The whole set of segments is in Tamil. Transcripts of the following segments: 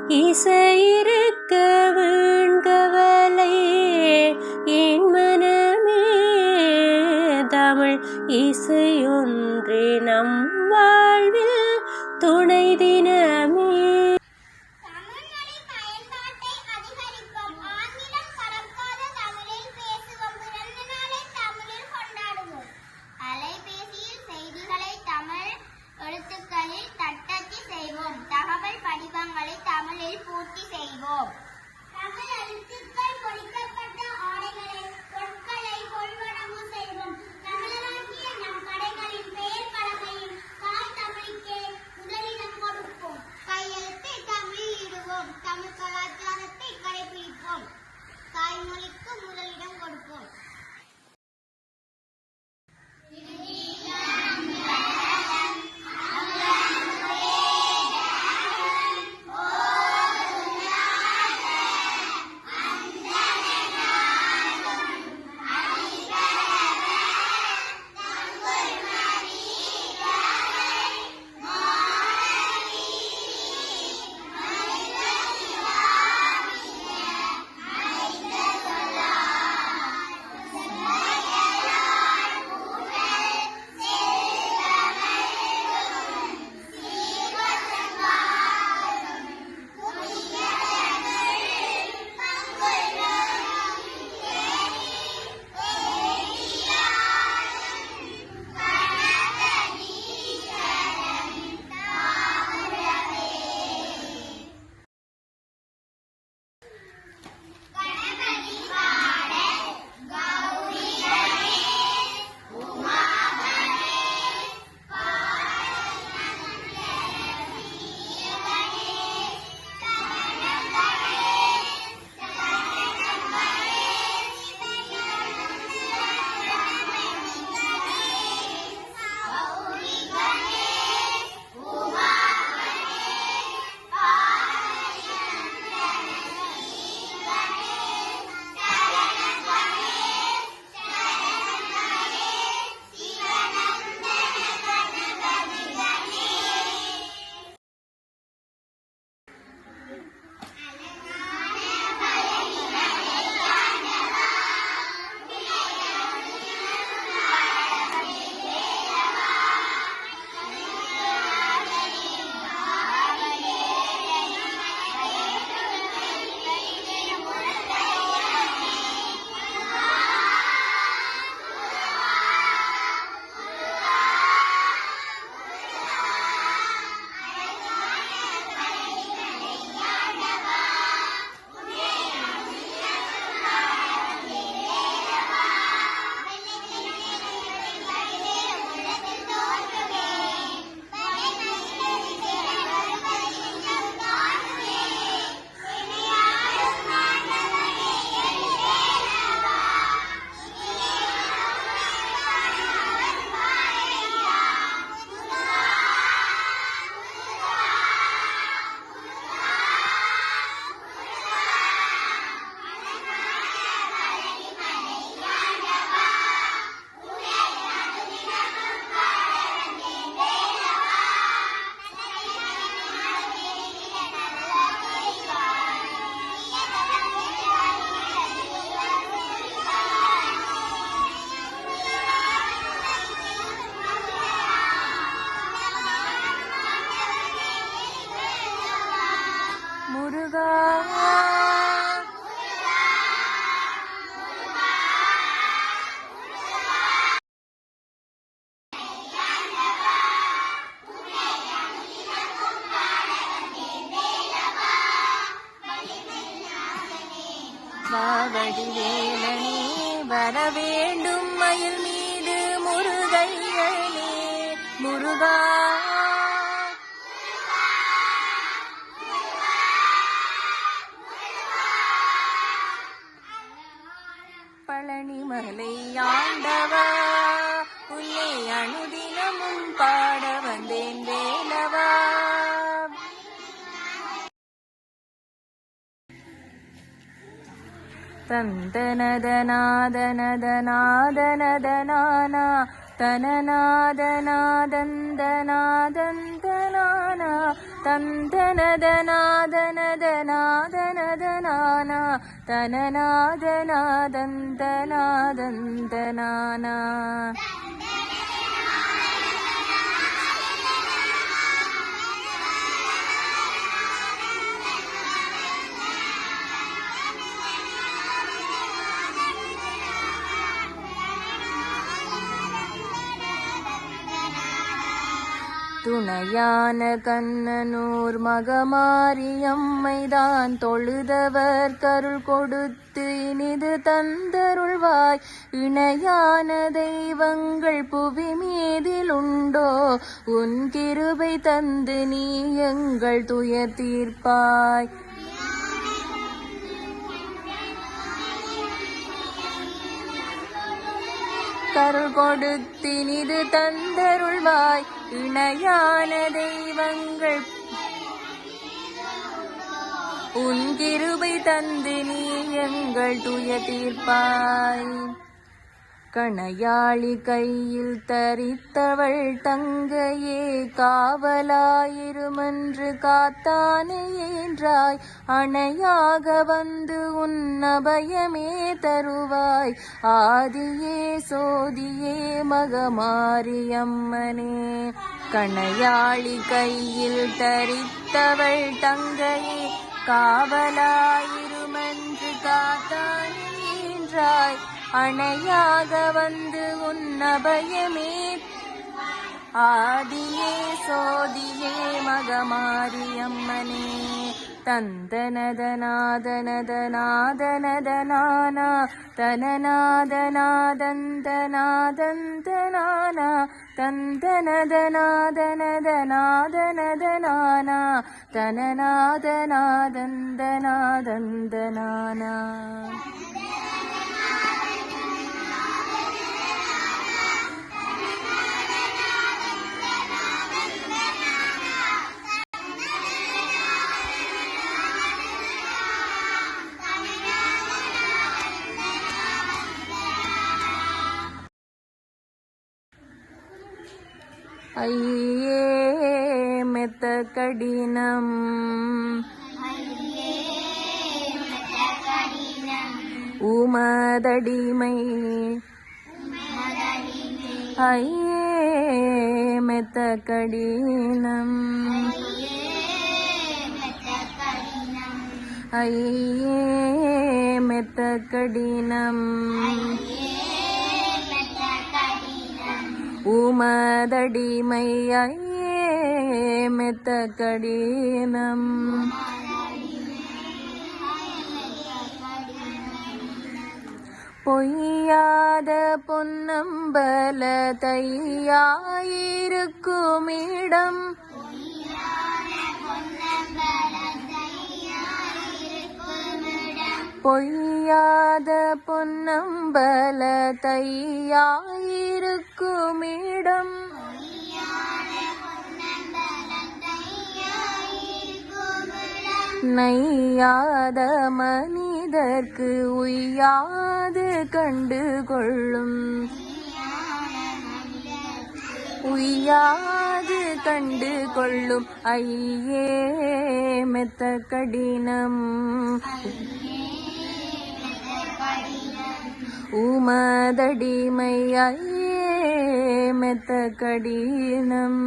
இசையிருக்க வீண்கவலை என் மனமே தமிழ் இசையொன்றே நம் வாழ்வில் துணை தினமே. எழுத்துக்களில் தட்டச்சு செய்வோம். தகவல் படிவங்களை தமிழில் பூர்த்தி செய்வோம். தமிழ் எழுத்துக்கள் பொறிக்கப்பட்ட ஆடைகளை பொருட்களை கொள்வனவு செய்வோம். தமிழராகிய நம் கடைகளின் பெயர் பலகையில் தாய் தமிழுக்கே முதலிடம் கொடுப்போம். கையெழுத்தை தமிழில் இடுவோம். தமிழ் கலாச்சாரத்தை கடைபிடிப்போம். தாய்மொழிக்கு முதலிடம் கொடுப்போம். வடிவேலனே வரவேண்டும் மயில் மீது முருகையனே முருகா பழனிமலை ஆண்டவா உன்னை அனுதினமும் பாட வந்தேன் வேலவா. தந்தனதநாதனதநாதனதனானா தனநாதநாதந்தநாதந்தனானா தந்தனதநாதனதநாதனதனானா தனநாதநாதந்தநாதந்தனானா துணையான கண்ணனூர் மகமாரியம்மைதான் தொழுதவர் கருள் கொடுத்து இனிது தந்தருள்வாய். இணையான தெய்வங்கள் புவி மீதில் உண்டோ, உன் கிருபை தந்து நீ எங்கள் துயர் தீர்ப்பாய். கருள் கொடுத்தினிது தந்தருள்வாய். இணையான தெய்வங்கள் உன் கிருபை தந்து நீ எங்கள் துயர் தீர்ப்பாய். கணையாளி கையில் தரித்தவள் தங்கையே காவலாயிருமென்று காத்தானே என்றாய். அணையாக வந்து உன் அபயமே தருவாய். ஆதியே சோதியே மகமாரியம்மனே. கணையாளி கையில் தரித்தவள் தங்கையே காவலாயிருமென்று காத்தானே என்றாய். அணையாக வந்து உன் அபயமே ஆதியே சோதியே மகமாரியம்மனே. தந்தனதநாதனதநாதனதனானா தனநாதநாதந்தநாதந்தனானா தந்தனதநாதனதநாதனதனானா தனநாதநாதந்தநாதந்தனானா. ஐயே மெத்த கடினம் உமதடிமை. ஐயே மெத்த கடினம் ஐயே மெத்த கடினம் உமதடிமை. ஐயே மெத்த கடினம் பொய்யாத பொன்னம்பல தையாயிருக்குமிடம் பொய்யாத பொன்னம்பல தையாயிருக்குமிடம் நையாத மனிதர்க்கு உய்யாது கண்டு கொள்ளும் உய்யாது கண்டு கொள்ளும். ஐயே மெத்த கடினம் உமதடிமை. ஐயே மெத்த கடினம்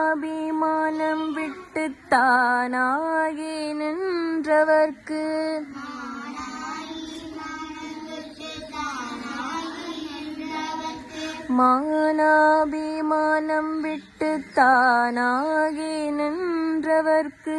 மானாபிமானம் விட்டு தானாகி நின்றவர்க்கு மானாபிமானம் விட்டு தானாகி நின்றவர்க்கு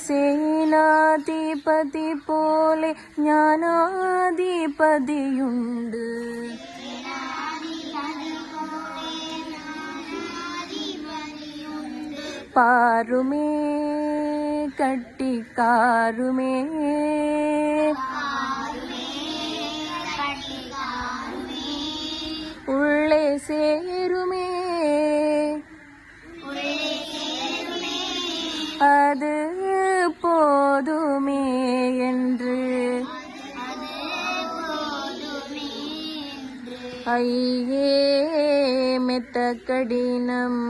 சேனாதிபதி போலே ஞானாதிபதியுண்டு. பாருமே கட்டிக்காருமே உள்ளே சேருமே அது போதுமே என்று ஐயே மெத்த கடினம்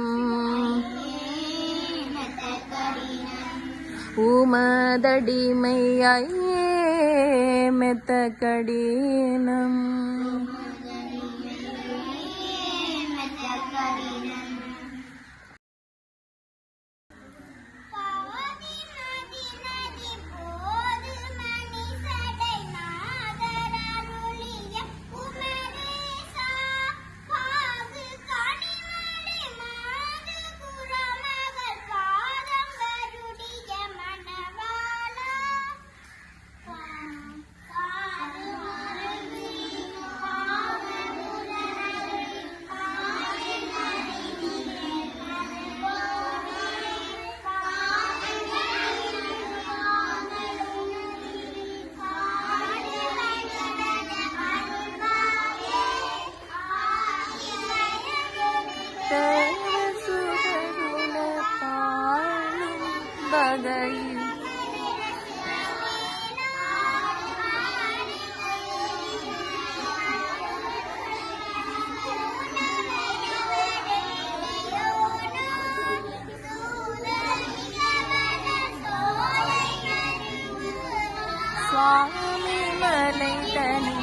உமதடிமை ஐயே மெத்த கடினம் சுவாமி மலை தனி